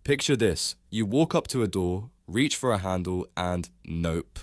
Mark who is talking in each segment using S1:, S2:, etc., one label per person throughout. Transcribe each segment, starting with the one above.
S1: Picture this. You walk up to a door, reach for a handle, and nope.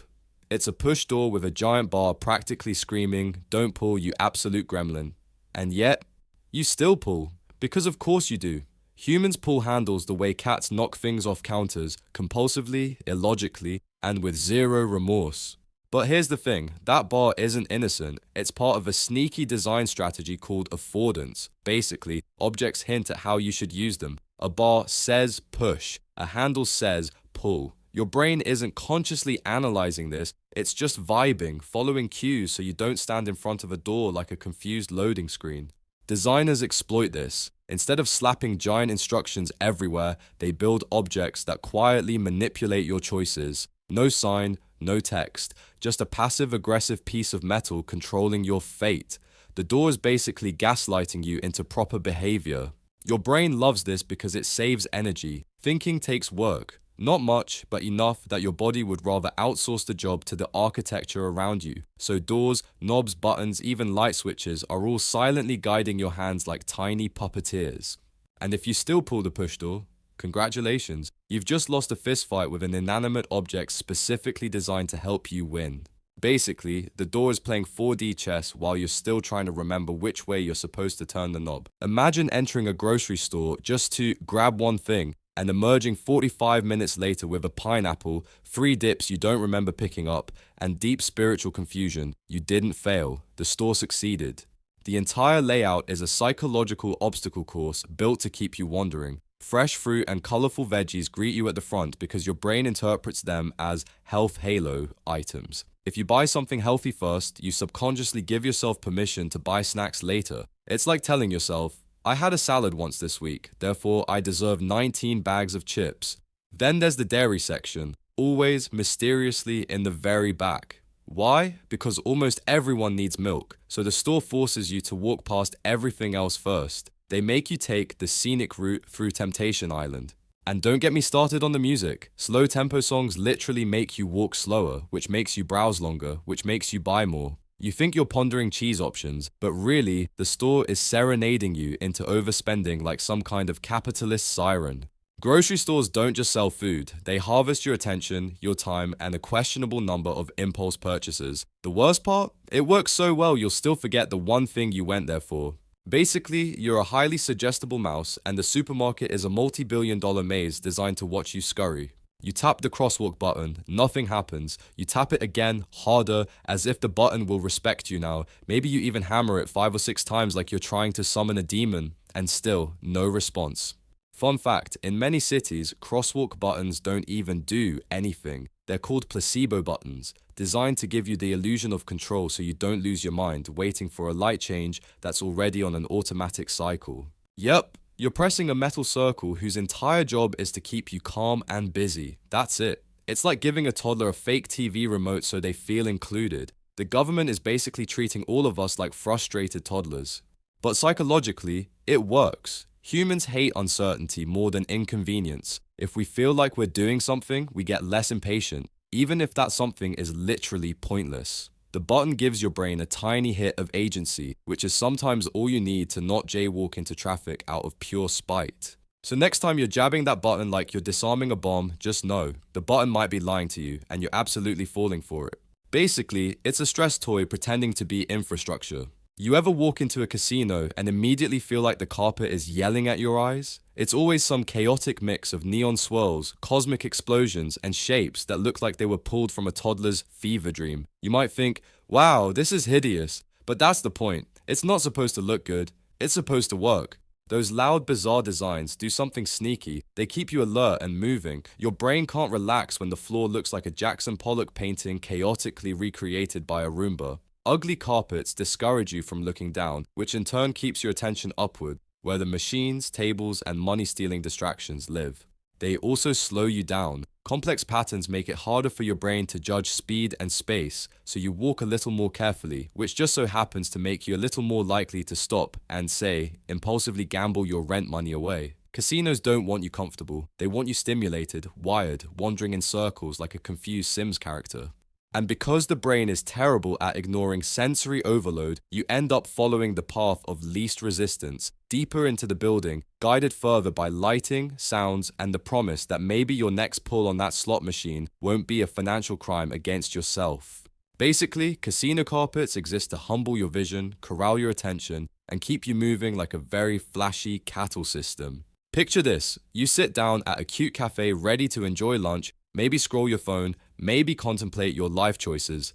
S1: It's a push door with a giant bar practically screaming, "Don't pull, you absolute gremlin." And yet, you still pull. Because of course you do. Humans pull handles the way cats knock things off counters, compulsively, illogically, and with zero remorse. But here's the thing, that bar isn't innocent. It's part of a sneaky design strategy called affordance. Basically, objects hint at how you should use them. A bar says push, a handle says pull. Your brain isn't consciously analyzing this, it's just vibing, following cues so you don't stand in front of a door like a confused loading screen. Designers exploit this. Instead of slapping giant instructions everywhere, they build objects that quietly manipulate your choices. No sign, no text, just a passive-aggressive piece of metal controlling your fate. The door is basically gaslighting you into proper behavior. Your brain loves this because it saves energy. Thinking takes work. Not much, but enough that your body would rather outsource the job to the architecture around you. So doors, knobs, buttons, even light switches are all silently guiding your hands like tiny puppeteers. And if you still pull the push door, congratulations, you've just lost a fistfight with an inanimate object specifically designed to help you win. Basically, the door is playing 4D chess while you're still trying to remember which way you're supposed to turn the knob. Imagine entering a grocery store just to grab one thing and emerging 45 minutes later with a pineapple, 3 dips you don't remember picking up, and deep spiritual confusion. You didn't fail. The store succeeded. The entire layout is a psychological obstacle course built to keep you wandering. Fresh fruit and colorful veggies greet you at the front because your brain interprets them as health halo items. If you buy something healthy first, you subconsciously give yourself permission to buy snacks later. It's like telling yourself, I had a salad once this week, therefore I deserve 19 bags of chips. Then there's the dairy section, always mysteriously in the very back. Why? Because almost everyone needs milk, so the store forces you to walk past everything else first. They make you take the scenic route through Temptation Island. And don't get me started on the music. Slow tempo songs literally make you walk slower, which makes you browse longer, which makes you buy more. You think you're pondering cheese options, but really, the store is serenading you into overspending like some kind of capitalist siren. Grocery stores don't just sell food, they harvest your attention, your time, and a questionable number of impulse purchases. The worst part? It works so well you'll still forget the one thing you went there for. Basically, you're a highly suggestible mouse, and the supermarket is a multi-billion-dollar maze designed to watch you scurry. You tap the crosswalk button, nothing happens. You tap it again, harder, as if the button will respect you now. Maybe you even hammer it 5 or 6 times like you're trying to summon a demon, and still, no response. Fun fact, in many cities, crosswalk buttons don't even do anything. They're called placebo buttons, designed to give you the illusion of control so you don't lose your mind waiting for a light change that's already on an automatic cycle. Yep. You're pressing a metal circle whose entire job is to keep you calm and busy. That's it. It's like giving a toddler a fake TV remote so they feel included. The government is basically treating all of us like frustrated toddlers. But psychologically, it works. Humans hate uncertainty more than inconvenience. If we feel like we're doing something, we get less impatient, even if that something is literally pointless. The button gives your brain a tiny hit of agency, which is sometimes all you need to not jaywalk into traffic out of pure spite. So next time you're jabbing that button like you're disarming a bomb, just know, the button might be lying to you and you're absolutely falling for it. Basically, it's a stress toy pretending to be infrastructure. You ever walk into a casino and immediately feel like the carpet is yelling at your eyes? It's always some chaotic mix of neon swirls, cosmic explosions, and shapes that look like they were pulled from a toddler's fever dream. You might think, wow, this is hideous. But that's the point. It's not supposed to look good. It's supposed to work. Those loud, bizarre designs do something sneaky. They keep you alert and moving. Your brain can't relax when the floor looks like a Jackson Pollock painting chaotically recreated by a Roomba. Ugly carpets discourage you from looking down, which in turn keeps your attention upward, where the machines, tables, and money-stealing distractions live. They also slow you down. Complex patterns make it harder for your brain to judge speed and space, so you walk a little more carefully, which just so happens to make you a little more likely to stop and, say, impulsively gamble your rent money away. Casinos don't want you comfortable. They want you stimulated, wired, wandering in circles like a confused Sims character. And because the brain is terrible at ignoring sensory overload, you end up following the path of least resistance, deeper into the building, guided further by lighting, sounds, and the promise that maybe your next pull on that slot machine won't be a financial crime against yourself. Basically, casino carpets exist to humble your vision, corral your attention, and keep you moving like a very flashy cattle system. Picture this: you sit down at a cute cafe ready to enjoy lunch, maybe scroll your phone, maybe contemplate your life choices.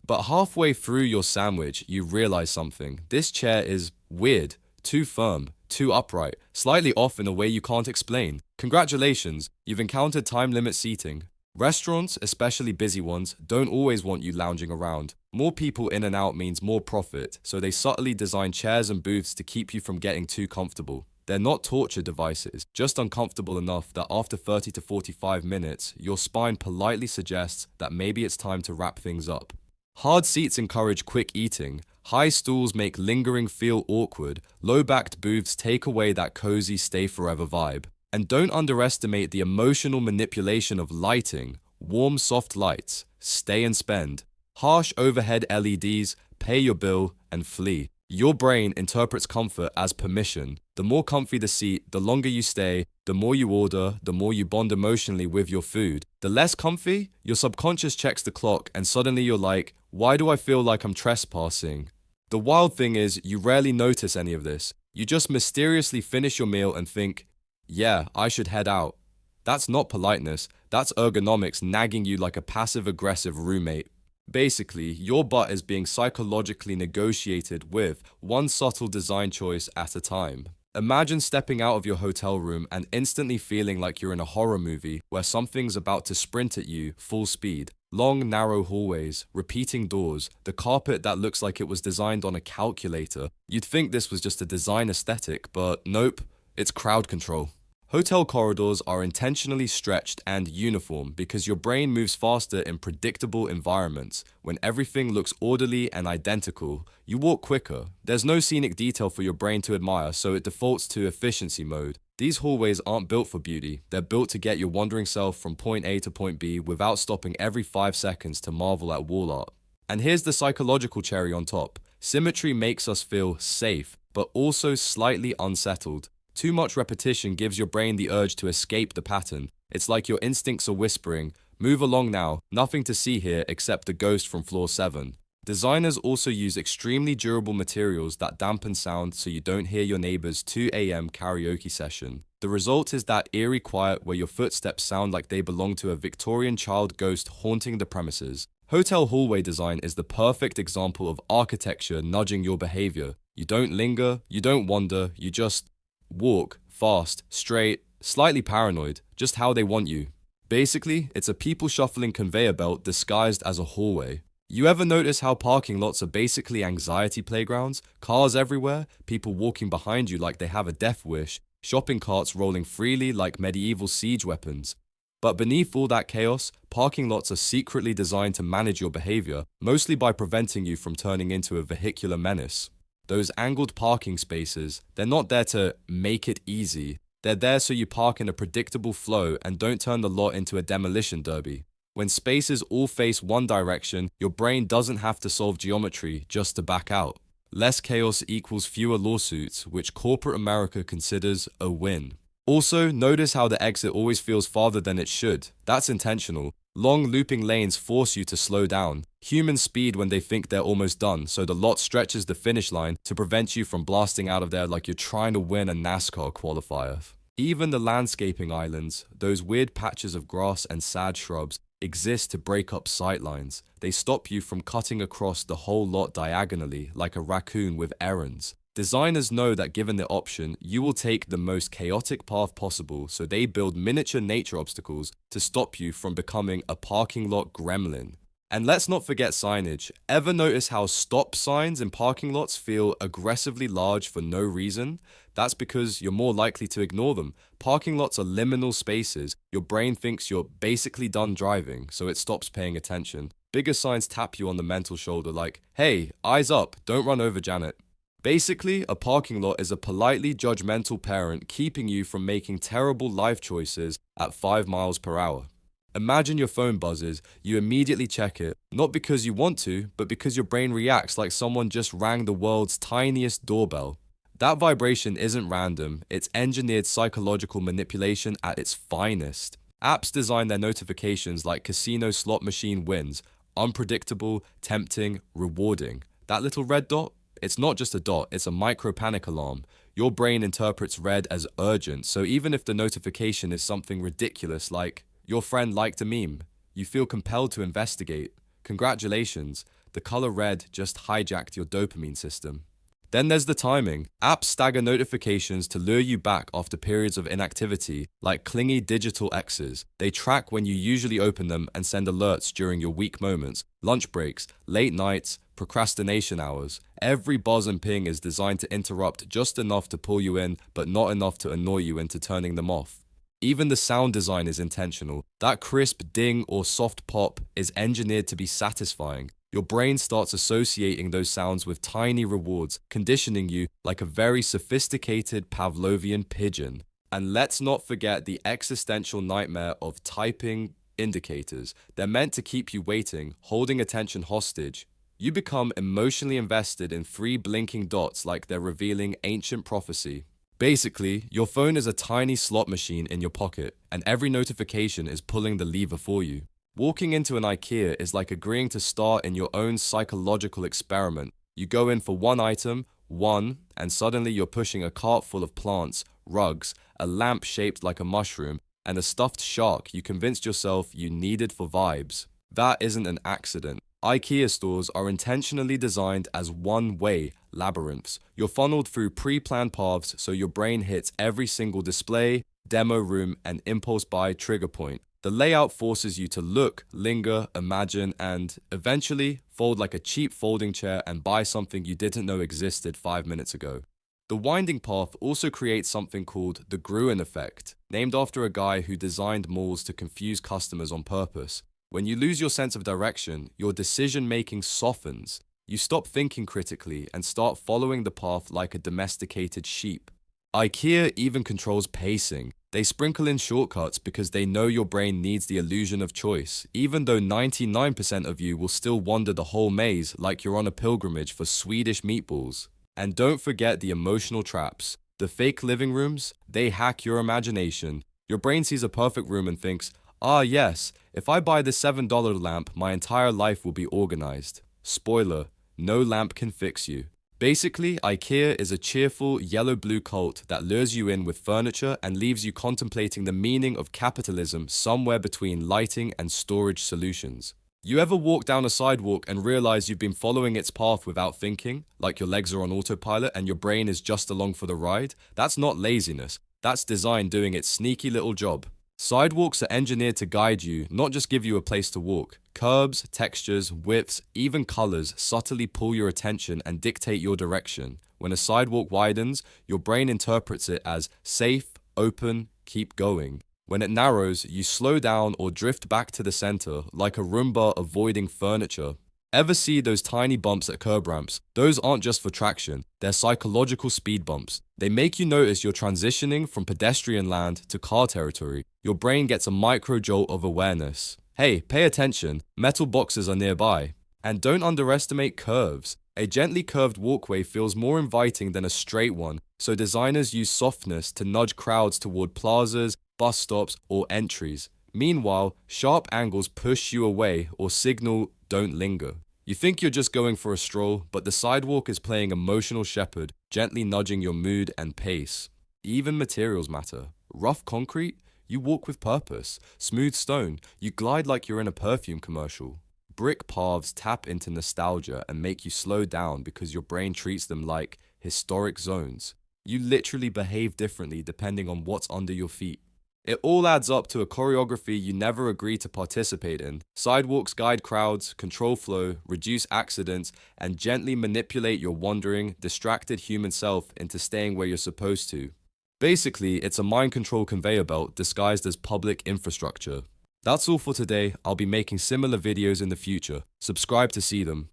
S1: But halfway through your sandwich, you realize something. This chair is weird, too firm, too upright, slightly off in a way you can't explain. Congratulations, you've encountered time limit seating. Restaurants, especially busy ones, don't always want you lounging around. More people in and out means more profit, so they subtly design chairs and booths to keep you from getting too comfortable. They're not torture devices, just uncomfortable enough that after 30 to 45 minutes, your spine politely suggests that maybe it's time to wrap things up. Hard seats encourage quick eating, high stools make lingering feel awkward, low-backed booths take away that cozy stay forever vibe. And don't underestimate the emotional manipulation of lighting, warm soft lights, stay and spend, harsh overhead LEDs, pay your bill, and flee. Your brain interprets comfort as permission. The more comfy the seat, the longer you stay, the more you order, the more you bond emotionally with your food. The less comfy, your subconscious checks the clock and suddenly you're like, why do I feel like I'm trespassing? The wild thing is, you rarely notice any of this. You just mysteriously finish your meal and think, yeah, I should head out. That's not politeness, that's ergonomics nagging you like a passive-aggressive roommate. Basically, your butt is being psychologically negotiated with, one subtle design choice at a time. Imagine stepping out of your hotel room and instantly feeling like you're in a horror movie where something's about to sprint at you full speed. Long, narrow hallways, repeating doors, the carpet that looks like it was designed on a calculator. You'd think this was just a design aesthetic, but nope, it's crowd control. Hotel corridors are intentionally stretched and uniform because your brain moves faster in predictable environments. When everything looks orderly and identical, you walk quicker. There's no scenic detail for your brain to admire, so it defaults to efficiency mode. These hallways aren't built for beauty. They're built to get your wandering self from point A to point B without stopping every 5 seconds to marvel at wall art. And here's the psychological cherry on top. Symmetry makes us feel safe, but also slightly unsettled. Too much repetition gives your brain the urge to escape the pattern. It's like your instincts are whispering, move along now, nothing to see here except the ghost from floor 7. Designers also use extremely durable materials that dampen sound so you don't hear your neighbor's 2 a.m. karaoke session. The result is that eerie quiet where your footsteps sound like they belong to a Victorian child ghost haunting the premises. Hotel hallway design is the perfect example of architecture nudging your behavior. You don't linger, you don't wander, you just walk, fast, straight, slightly paranoid, just how they want you. Basically, it's a people shuffling conveyor belt disguised as a hallway. You ever notice how parking lots are basically anxiety playgrounds? Cars everywhere, people walking behind you like they have a death wish, shopping carts rolling freely like medieval siege weapons. But beneath all that chaos, parking lots are secretly designed to manage your behavior, mostly by preventing you from turning into a vehicular menace. Those angled parking spaces, they're not there to make it easy. They're there so you park in a predictable flow and don't turn the lot into a demolition derby. When spaces all face one direction, your brain doesn't have to solve geometry just to back out. Less chaos equals fewer lawsuits, which corporate America considers a win. Also, notice how the exit always feels farther than it should. That's intentional. Long looping lanes force you to slow down. Humans speed when they think they're almost done, so the lot stretches the finish line to prevent you from blasting out of there like you're trying to win a NASCAR qualifier. Even the landscaping islands, those weird patches of grass and sad shrubs, exist to break up sightlines. They stop you from cutting across the whole lot diagonally like a raccoon with errands. Designers know that given the option, you will take the most chaotic path possible, so they build miniature nature obstacles to stop you from becoming a parking lot gremlin. And let's not forget signage. Ever notice how stop signs in parking lots feel aggressively large for no reason? That's because you're more likely to ignore them. Parking lots are liminal spaces. Your brain thinks you're basically done driving, so it stops paying attention. Bigger signs tap you on the mental shoulder like, hey, eyes up, don't run over Janet. Basically, a parking lot is a politely judgmental parent keeping you from making terrible life choices at 5 miles per hour. Imagine your phone buzzes, you immediately check it, not because you want to, but because your brain reacts like someone just rang the world's tiniest doorbell. That vibration isn't random, it's engineered psychological manipulation at its finest. Apps design their notifications like casino slot machine wins, unpredictable, tempting, rewarding. That little red dot? It's not just a dot, it's a micro panic alarm. Your brain interprets red as urgent, so even if the notification is something ridiculous like, your friend liked a meme, you feel compelled to investigate. Congratulations, the color red just hijacked your dopamine system. Then there's the timing. Apps stagger notifications to lure you back after periods of inactivity, like clingy digital exes. They track when you usually open them and send alerts during your weak moments, lunch breaks, late nights, procrastination hours. Every buzz and ping is designed to interrupt just enough to pull you in, but not enough to annoy you into turning them off. Even the sound design is intentional. That crisp ding or soft pop is engineered to be satisfying. Your brain starts associating those sounds with tiny rewards, conditioning you like a very sophisticated Pavlovian pigeon. And let's not forget the existential nightmare of typing indicators. They're meant to keep you waiting, holding attention hostage. You become emotionally invested in 3 blinking dots like they're revealing ancient prophecy. Basically, your phone is a tiny slot machine in your pocket, and every notification is pulling the lever for you. Walking into an IKEA is like agreeing to start in your own psychological experiment. You go in for one item, and suddenly you're pushing a cart full of plants, rugs, a lamp shaped like a mushroom, and a stuffed shark you convinced yourself you needed for vibes. That isn't an accident. IKEA stores are intentionally designed as one-way labyrinths. You're funneled through pre-planned paths so your brain hits every single display, demo room, and impulse buy trigger point. The layout forces you to look, linger, imagine, and eventually fold like a cheap folding chair and buy something you didn't know existed 5 minutes ago. The winding path also creates something called the Gruen effect, named after a guy who designed malls to confuse customers on purpose. When you lose your sense of direction, your decision-making softens. You stop thinking critically and start following the path like a domesticated sheep. IKEA even controls pacing. They sprinkle in shortcuts because they know your brain needs the illusion of choice, even though 99% of you will still wander the whole maze like you're on a pilgrimage for Swedish meatballs. And don't forget the emotional traps. The fake living rooms, they hack your imagination. Your brain sees a perfect room and thinks, ah yes, if I buy this $7 lamp, my entire life will be organized. Spoiler, no lamp can fix you. Basically, IKEA is a cheerful yellow-blue cult that lures you in with furniture and leaves you contemplating the meaning of capitalism somewhere between lighting and storage solutions. You ever walk down a sidewalk and realize you've been following its path without thinking, like your legs are on autopilot and your brain is just along for the ride? That's not laziness, that's design doing its sneaky little job. Sidewalks are engineered to guide you, not just give you a place to walk. Curbs, textures, widths, even colors subtly pull your attention and dictate your direction. When a sidewalk widens, your brain interprets it as safe, open, keep going. When it narrows, you slow down or drift back to the center, like a Roomba avoiding furniture. Ever see those tiny bumps at curb ramps? Those aren't just for traction, they're psychological speed bumps. They make you notice you're transitioning from pedestrian land to car territory. Your brain gets a micro jolt of awareness. Hey, pay attention, metal boxes are nearby. And don't underestimate curves. A gently curved walkway feels more inviting than a straight one, so designers use softness to nudge crowds toward plazas, bus stops, or entries. Meanwhile, sharp angles push you away or signal don't linger. You think you're just going for a stroll, but the sidewalk is playing emotional shepherd, gently nudging your mood and pace. Even materials matter. Rough concrete? You walk with purpose. Smooth stone? You glide like you're in a perfume commercial. Brick paths tap into nostalgia and make you slow down because your brain treats them like historic zones. You literally behave differently depending on what's under your feet. It all adds up to a choreography you never agreed to participate in. Sidewalks guide crowds, control flow, reduce accidents, and gently manipulate your wandering, distracted human self into staying where you're supposed to. Basically, it's a mind control conveyor belt disguised as public infrastructure. That's all for today. I'll be making similar videos in the future. Subscribe to see them.